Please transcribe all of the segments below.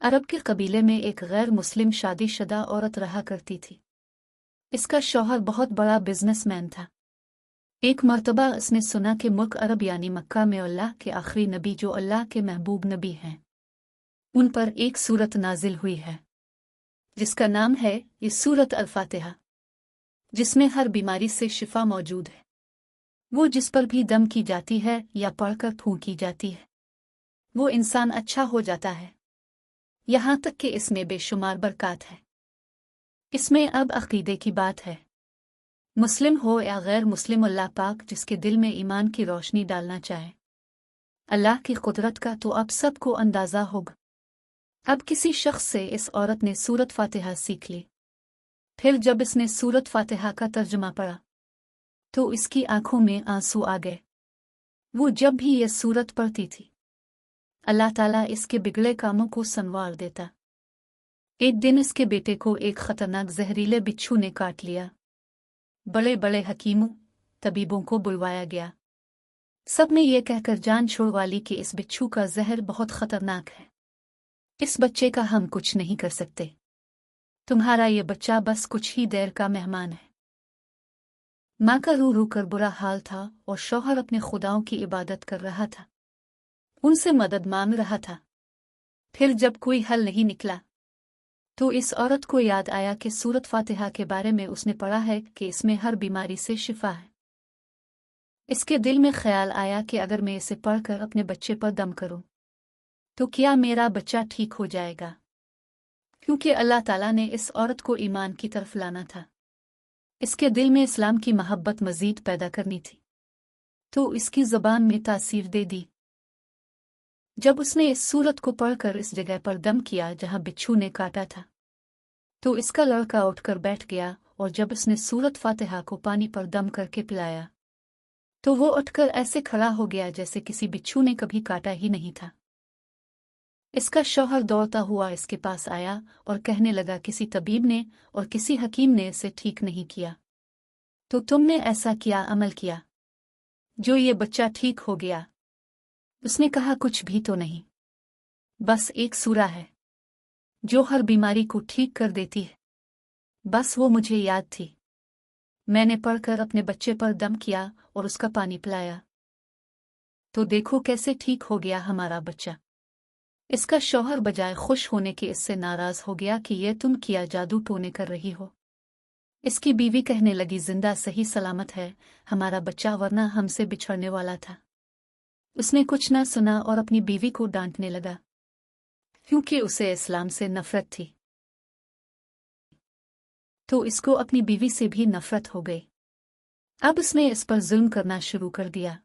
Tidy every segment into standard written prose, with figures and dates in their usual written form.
अरब के कबीले में एक गैर मुस्लिम शादीशुदा औरत रहा करती थी। इसका शौहर बहुत बड़ा बिजनेसमैन था। एक मर्तबा उसने सुना कि मुल्क अरब यानी मक्का में अल्लाह के आखिरी नबी जो अल्लाह के महबूब नबी हैं, उन पर एक सूरत नाजिल हुई है जिसका नाम है ये सूरत अल-फातिहा, जिसमें हर बीमारी से शिफा मौजूद है। वो जिस पर भी दम की जाती है या पढ़कर फूंकी जाती है, वो इंसान अच्छा हो जाता है। यहाँ तक कि इसमें बेशुमार बरकत है। इसमें अब अकीदे की बात है। मुस्लिम हो या गैर मुस्लिम, अल्लाह पाक जिसके दिल में ईमान की रोशनी डालना चाहे, अल्लाह की कुदरत का तो अब सबको अंदाज़ा होगा। अब किसी शख्स से इस औरत ने सूरत फातिहा सीख ली। फिर जब इसने सूरत फातिहा का तर्जुमा पढ़ा तो इसकी आंखों में आंसू आ गए। वो जब भी यह सूरत पढ़ती थी, अल्लाह ताला इसके बिगड़े कामों को संवार देता। एक दिन इसके बेटे को एक खतरनाक जहरीले बिच्छू ने काट लिया। बड़े बड़े हकीमों, तबीबों को बुलवाया गया। सब ने यह कहकर जान छुड़वा ली कि इस बिच्छू का जहर बहुत खतरनाक है, इस बच्चे का हम कुछ नहीं कर सकते। तुम्हारा ये बच्चा बस कुछ ही देर का मेहमान है। माँ का रू रू कर बुरा हाल था और शौहर अपने खुदाओं की इबादत कर रहा था, उनसे मदद मांग रहा था। फिर जब कोई हल नहीं निकला तो इस औरत को याद आया कि सूरत फातिहा के बारे में उसने पढ़ा है कि इसमें हर बीमारी से शिफा है। इसके दिल में ख्याल आया कि अगर मैं इसे पढ़कर अपने बच्चे पर दम करूं तो क्या मेरा बच्चा ठीक हो जाएगा, क्योंकि अल्लाह ताला ने इस औरत को ईमान की तरफ लाना था। इसके दिल में इस्लाम की मोहब्बत मजीद पैदा करनी थी, तो इसकी ज़बान में तासीर दे दी। जब उसने इस सूरत को पढ़कर इस जगह पर दम किया जहां बिच्छू ने काटा था, तो इसका लड़का उठकर बैठ गया और जब उसने सूरत फातिहा को पानी पर दम करके पिलाया तो वो उठकर ऐसे खड़ा हो गया जैसे किसी बिच्छू ने कभी काटा ही नहीं था। इसका शौहर दौड़ता हुआ इसके पास आया और कहने लगा, किसी तबीब ने और किसी हकीम ने इसे ठीक नहीं किया, तो तुमने ऐसा क्या अमल किया जो ये बच्चा ठीक हो गया? उसने कहा, कुछ भी तो नहीं, बस एक सूरा है जो हर बीमारी को ठीक कर देती है। बस वो मुझे याद थी, मैंने पढ़कर अपने बच्चे पर दम किया और उसका पानी पिलाया, तो देखो कैसे ठीक हो गया हमारा बच्चा। इसका शौहर बजाय खुश होने के इससे नाराज हो गया कि ये तुम किया जादू टोने कर रही हो। इसकी बीवी कहने लगी, जिंदा सही सलामत है हमारा बच्चा, वरना हमसे बिछड़ने वाला था। उसने कुछ न सुना और अपनी बीवी को डांटने लगा, क्योंकि उसे इस्लाम से नफरत थी। तो इसको अपनी बीवी से भी नफरत हो गई। अब उसने इस पर जुल्म करना शुरू कर दिया।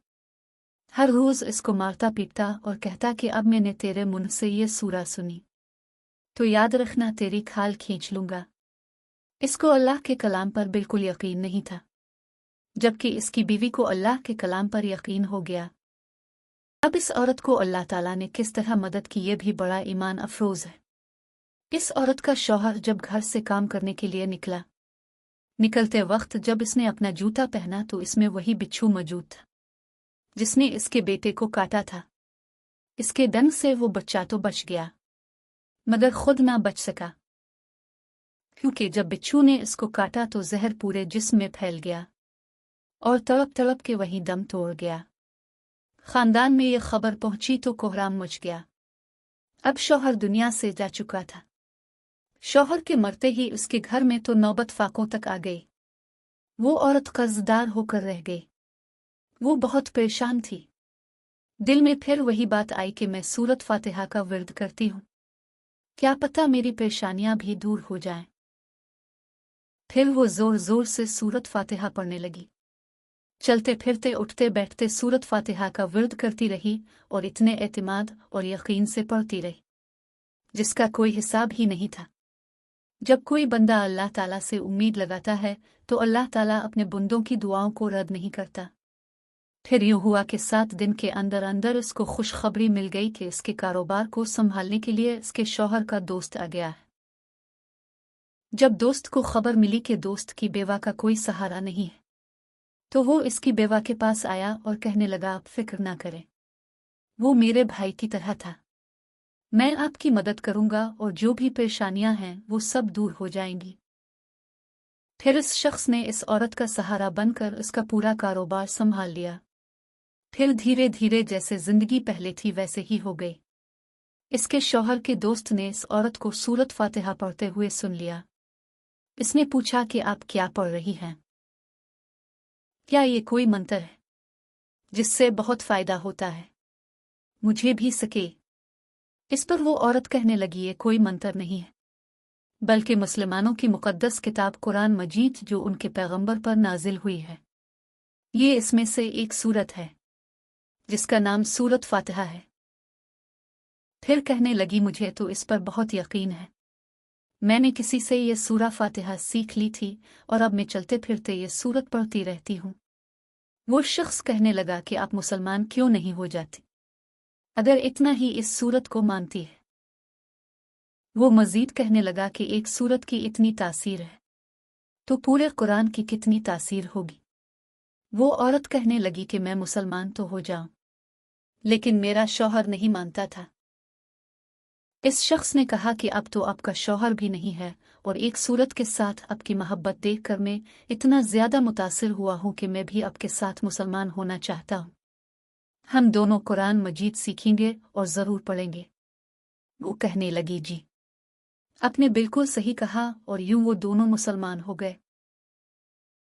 हर रोज इसको मारता पीटता और कहता कि अब मैंने तेरे मुंह से ये सूरा सुनी तो याद रखना, तेरी खाल खींच लूंगा। इसको अल्लाह के कलाम पर बिल्कुल यकीन नहीं था, जबकि इसकी बीवी को अल्लाह के कलाम पर यकीन हो गया। अब इस औरत को अल्लाह ताला ने किस तरह मदद की, ये भी बड़ा ईमान अफरोज है। इस औरत का शौहर जब घर से काम करने के लिए निकला, निकलते वक्त जब इसने अपना जूता पहना तो इसमें वही बिच्छू मौजूद था जिसने इसके बेटे को काटा था। इसके डंग से वो बच्चा तो बच गया मगर खुद ना बच सका, क्योंकि जब बिच्छू ने इसको काटा तो जहर पूरे जिस्म में फैल गया और तड़प तड़प के वहीं दम तोड़ गया। खानदान में ये खबर पहुंची तो कोहराम मच गया। अब शौहर दुनिया से जा चुका था। शौहर के मरते ही उसके घर में तो नौबत फाकों तक आ गई। वो औरत कर्जदार होकर रह गई। वो बहुत परेशान थी। दिल में फिर वही बात आई कि मैं सूरत फातिहा का विर्द करती हूँ, क्या पता मेरी परेशानियां भी दूर हो जाएं। फिर वो जोर जोर से सूरत फातिहा पढ़ने लगी। चलते फिरते उठते बैठते सूरत फातिहा का विर्द करती रही और इतने एतमाद और यकीन से पढ़ती रही जिसका कोई हिसाब ही नहीं था। जब कोई बंदा अल्लाह ताला से उम्मीद लगाता है तो अल्लाह ताला अपने बंदों की दुआओं को रद्द नहीं करता। फिर यूं हुआ कि 7 दिन के अंदर अंदर इसको खुशखबरी मिल गई कि इसके कारोबार को संभालने के लिए इसके शौहर का दोस्त आ गया है। जब दोस्त को खबर मिली कि दोस्त की बेवा का कोई सहारा नहीं है तो वो इसकी बेवा के पास आया और कहने लगा, आप फिक्र ना करें, वो मेरे भाई की तरह था, मैं आपकी मदद करूंगा और जो भी परेशानियां हैं वो सब दूर हो जाएंगी। फिर इस शख्स ने इस औरत का सहारा बनकर उसका पूरा कारोबार संभाल लिया। फिर धीरे धीरे जैसे जिंदगी पहले थी वैसे ही हो गई। इसके शौहर के दोस्त ने इस औरत को सूरत फातिहा पढ़ते हुए सुन लिया। इसने पूछा कि आप क्या पढ़ रही हैं? क्या ये कोई मंत्र है जिससे बहुत फायदा होता है? मुझे भी सके। इस पर वो औरत कहने लगी, ये कोई मंत्र नहीं है, बल्कि मुसलमानों की मुकद्दस किताब कुरान मजीद जो उनके पैगंबर पर नाजिल हुई है। ये इसमें से एक सूरत है जिसका नाम सूरत फातिहा है। फिर कहने लगी, मुझे तो इस पर बहुत यकीन है। मैंने किसी से ये सूरा फातिहा सीख ली थी और अब मैं चलते फिरते ये सूरत पढ़ती रहती हूँ। वो शख्स कहने लगा कि आप मुसलमान क्यों नहीं हो जाती अगर इतना ही इस सूरत को मानती है। वो मजीद कहने लगा कि एक सूरत की इतनी तासीर है तो पूरे कुरान की कितनी तासीर होगी। वो औरत कहने लगी कि मैं मुसलमान तो हो जाऊं, लेकिन मेरा शौहर नहीं मानता था। इस शख्स ने कहा कि अब तो आपका शौहर भी नहीं है और एक सूरत के साथ आपकी मोहब्बत देखकर मैं इतना ज्यादा मुतासिर हुआ हूं कि मैं भी आपके साथ मुसलमान होना चाहता हूं। हम दोनों कुरान मजीद सीखेंगे और जरूर पढ़ेंगे। वो कहने लगी, जी आपने बिल्कुल सही कहा, और यूं वो दोनों मुसलमान हो गए।